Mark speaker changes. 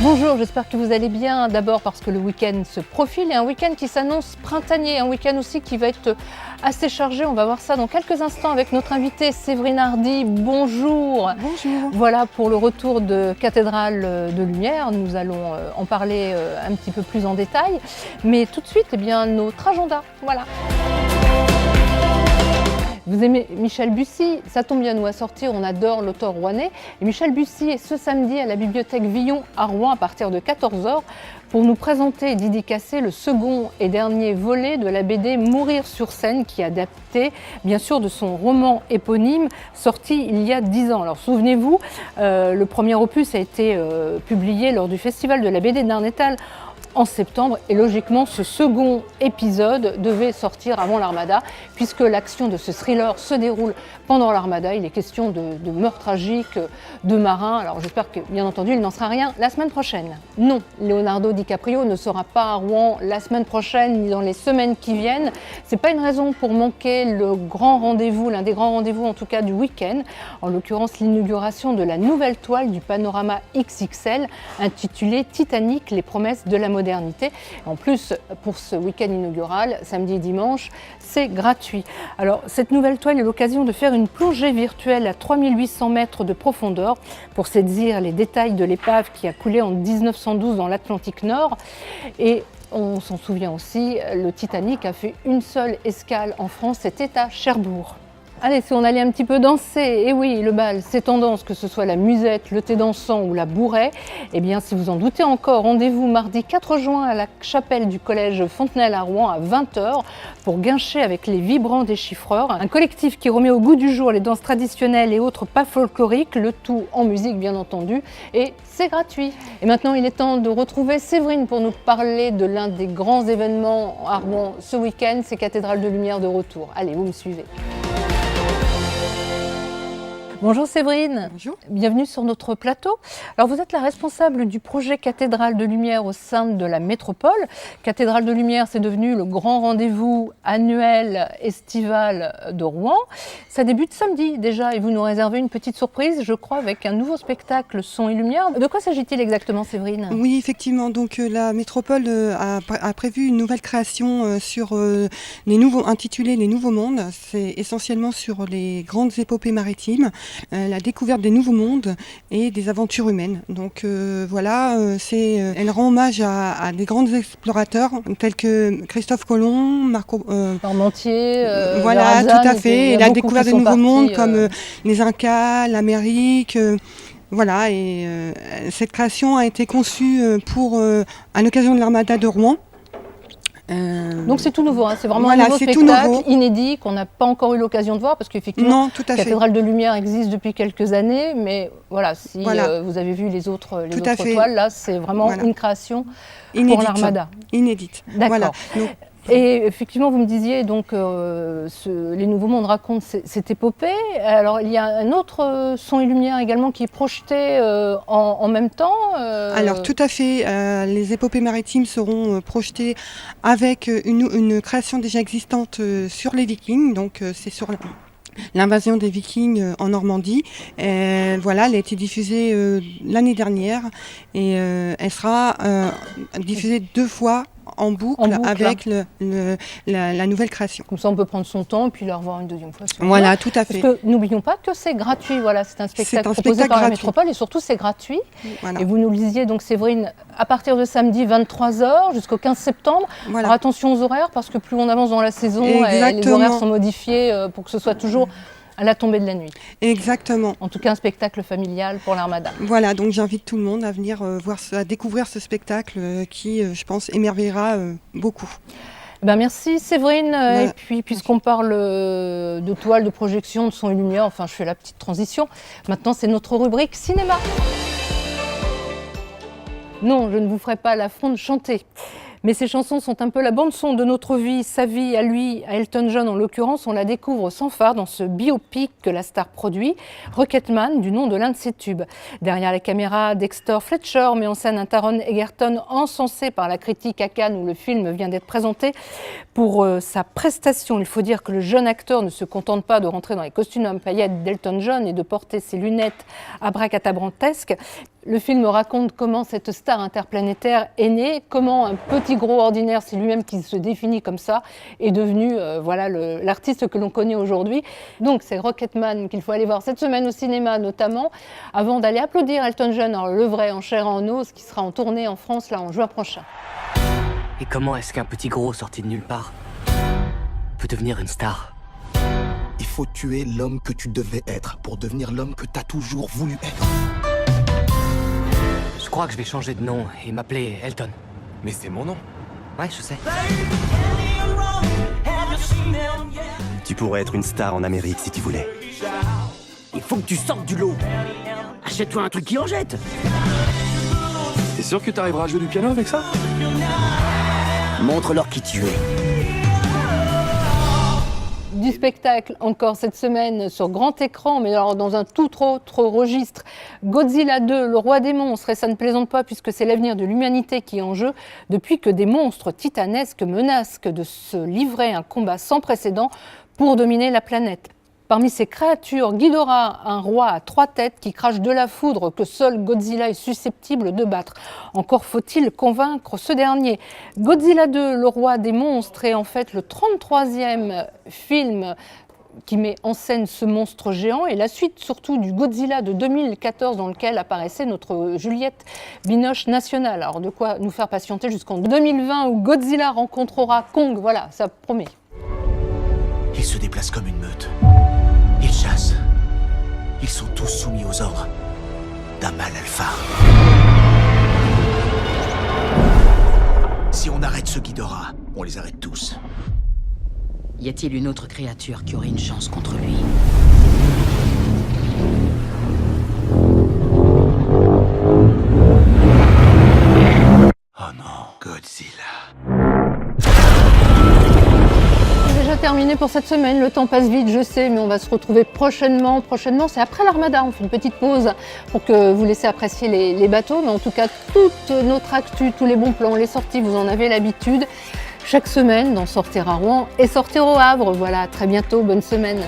Speaker 1: Bonjour, j'espère que vous allez bien. D'abord parce que le week-end se profile et un week-end qui s'annonce printanier, un week-end aussi qui va être assez chargé. On va voir ça dans quelques instants avec notre invitée Séverine Hardy. Bonjour.
Speaker 2: Bonjour.
Speaker 1: Voilà pour le retour de Cathédrale de Lumière. Nous allons en parler un petit peu plus en détail. Mais tout de suite, eh bien, notre agenda. Voilà. Vous aimez Michel Bussy, ça tombe bien, nous à sortir, on adore l'auteur rouennais. Et Michel Bussy est ce samedi à la bibliothèque Villon à Rouen à partir de 14 h pour nous présenter et dédicacer le second et dernier volet de la BD Mourir sur scène qui est adapté bien sûr de son roman éponyme sorti il y a 10 ans. Alors souvenez-vous, le premier opus a été publié lors du festival de la BD d'Arnétal en septembre et logiquement ce second épisode devait sortir avant l'Armada puisque l'action de ce thriller se déroule pendant l'Armada. Il est question de meurtres tragiques, de marins. Alors j'espère que bien entendu il n'en sera rien la semaine prochaine. Non, Leonardo DiCaprio ne sera pas à Rouen la semaine prochaine ni dans les semaines qui viennent. C'est pas une raison pour manquer le grand rendez-vous, l'un des grands rendez-vous en tout cas du week-end, en l'occurrence l'inauguration de la nouvelle toile du Panorama XXL intitulée Titanic, les promesses de la modernité. En plus, pour ce week-end inaugural, samedi et dimanche, c'est gratuit. Alors, cette nouvelle toile est l'occasion de faire une plongée virtuelle à 3800 mètres de profondeur pour saisir les détails de l'épave qui a coulé en 1912 dans l'Atlantique Nord. Et on s'en souvient aussi, le Titanic a fait une seule escale en France, c'était à Cherbourg. Allez, si on allait un petit peu danser, et oui, le bal, c'est tendance, que ce soit la musette, le thé dansant ou la bourrée. Eh bien, si vous en doutez encore, rendez-vous mardi 4 juin à la chapelle du collège Fontenelle à Rouen à 20 h pour guincher avec les vibrants des chiffreurs. Un collectif qui remet au goût du jour les danses traditionnelles et autres pas folkloriques, le tout en musique bien entendu, et c'est gratuit. Et maintenant, il est temps de retrouver Séverine pour nous parler de l'un des grands événements à Rouen ce week-end, c'est Cathédrale de Lumière de retour. Allez, vous me suivez. Bonjour Séverine.
Speaker 2: Bonjour.
Speaker 1: Bienvenue sur notre plateau. Alors vous êtes la responsable du projet Cathédrale de Lumière au sein de la métropole. Cathédrale de Lumière, c'est devenu le grand rendez-vous annuel estival de Rouen. Ça débute samedi déjà et vous nous réservez une petite surprise, je crois, avec un nouveau spectacle Son et Lumière. De quoi s'agit-il exactement, Séverine ?
Speaker 2: Oui, effectivement. Donc la métropole a prévu une nouvelle création sur intitulée Les Nouveaux Mondes. C'est essentiellement sur les grandes épopées maritimes. La découverte des nouveaux mondes et des aventures humaines. Donc elle rend hommage à des grands explorateurs tels que Christophe Colomb,
Speaker 1: Parmentier,
Speaker 2: voilà,
Speaker 1: Verrazano,
Speaker 2: tout à fait. Et la découverte des nouveaux mondes comme les Incas, l'Amérique. Voilà, et cette création a été conçue à l'occasion de l'Armada de Rouen.
Speaker 1: Donc c'est tout nouveau, hein. C'est vraiment un nouveau spectacle inédit qu'on n'a pas encore eu l'occasion de voir parce qu'effectivement Cathédrale de Lumière existe depuis quelques années, mais voilà, si vous avez vu les autres toiles, là c'est vraiment une création inédite, pour l'Armada.
Speaker 2: Inédite.
Speaker 1: D'accord.
Speaker 2: Voilà.
Speaker 1: Et effectivement, vous me disiez, donc, Les Nouveaux Mondes racontent cette épopée. Alors, il y a un autre Son et Lumière également qui est projeté en même temps.
Speaker 2: Alors, tout à fait. Les épopées maritimes seront projetées avec une création déjà existante sur les Vikings. Donc, c'est sur l'invasion des Vikings en Normandie. Voilà, elle a été diffusée l'année dernière et elle sera diffusée 2 fois en boucle avec la nouvelle création.
Speaker 1: Comme ça, on peut prendre son temps et puis la revoir une deuxième fois.
Speaker 2: Voilà, tout à fait.
Speaker 1: Parce que n'oublions pas que c'est gratuit. Voilà, c'est un spectacle proposé par la métropole et surtout c'est gratuit. Voilà. Et vous nous le disiez, donc Séverine, à partir de samedi 23 h jusqu'au 15 septembre. Voilà. Alors attention aux horaires parce que plus on avance dans la saison, les horaires sont modifiés pour que ce soit toujours à la tombée de la nuit.
Speaker 2: Exactement.
Speaker 1: En tout cas, un spectacle familial pour l'Armada.
Speaker 2: Voilà, donc j'invite tout le monde à venir à découvrir ce spectacle qui, je pense, émerveillera beaucoup.
Speaker 1: Merci Séverine. Et puis, puisqu'on parle de toile, de projection, de son et lumière, enfin, je fais la petite transition. Maintenant, c'est notre rubrique cinéma. Non, je ne vous ferai pas l'affront de chanter. Mais ces chansons sont un peu la bande-son de notre vie, sa vie à lui, à Elton John en l'occurrence. On la découvre sans phare dans ce biopic que la star produit, Rocketman, du nom de l'un de ses tubes. Derrière la caméra, Dexter Fletcher met en scène un Taron Egerton encensé par la critique à Cannes où le film vient d'être présenté. Pour sa prestation, il faut dire que le jeune acteur ne se contente pas de rentrer dans les costumes à paillettes d'Elton John et de porter ses lunettes abracadabrantesques. Le film raconte comment cette star interplanétaire est née, comment un petit gros ordinaire, c'est lui-même qui se définit comme ça, est devenu voilà, l'artiste que l'on connaît aujourd'hui. Donc c'est Rocketman qu'il faut aller voir cette semaine au cinéma notamment, avant d'aller applaudir Elton John, alors, le vrai en chair et en os, qui sera en tournée en France là en juin prochain.
Speaker 3: Et comment est-ce qu'un petit gros sorti de nulle part peut devenir une star?
Speaker 4: Il faut tuer l'homme que tu devais être pour devenir l'homme que t'as toujours voulu être.
Speaker 3: Je crois que je vais changer de nom et m'appeler Elton.
Speaker 5: Mais c'est mon nom.
Speaker 3: Ouais, je sais.
Speaker 5: Tu pourrais être une star en Amérique si tu voulais.
Speaker 6: Il faut que tu sortes du lot. Achète-toi un truc qui en jette.
Speaker 5: T'es sûr que t'arriveras à jouer du piano avec ça?
Speaker 6: Montre-leur qui tu es.
Speaker 1: Du spectacle encore cette semaine sur grand écran, mais alors dans un tout autre registre. Godzilla 2, le roi des monstres, et ça ne plaisante pas puisque c'est l'avenir de l'humanité qui est en jeu, depuis que des monstres titanesques menacent de se livrer un combat sans précédent pour dominer la planète. Parmi ces créatures, Ghidorah, un roi à 3 têtes qui crache de la foudre que seul Godzilla est susceptible de battre. Encore faut-il convaincre ce dernier. Godzilla 2, le roi des monstres, est en fait le 33e film qui met en scène ce monstre géant et la suite surtout du Godzilla de 2014 dans lequel apparaissait notre Juliette Binoche nationale. Alors de quoi nous faire patienter jusqu'en 2020 où Godzilla rencontrera Kong, voilà, ça promet.
Speaker 4: Ils se déplacent comme une meute. Ils chassent. Ils sont tous soumis aux ordres d'un mâle alpha. Si on arrête ce Ghidorah, on les arrête tous.
Speaker 7: Y a-t-il une autre créature qui aurait une chance contre lui?
Speaker 4: Oh non, Godzilla.
Speaker 1: Déjà terminé pour cette semaine, le temps passe vite, je sais, mais on va se retrouver prochainement. Prochainement, c'est après l'Armada, on fait une petite pause pour que vous laissiez apprécier les bateaux, mais en tout cas, toute notre actu, tous les bons plans, les sorties, vous en avez l'habitude. Chaque semaine, dans Sortir à Rouen et Sortir au Havre. Voilà, à très bientôt, bonne semaine.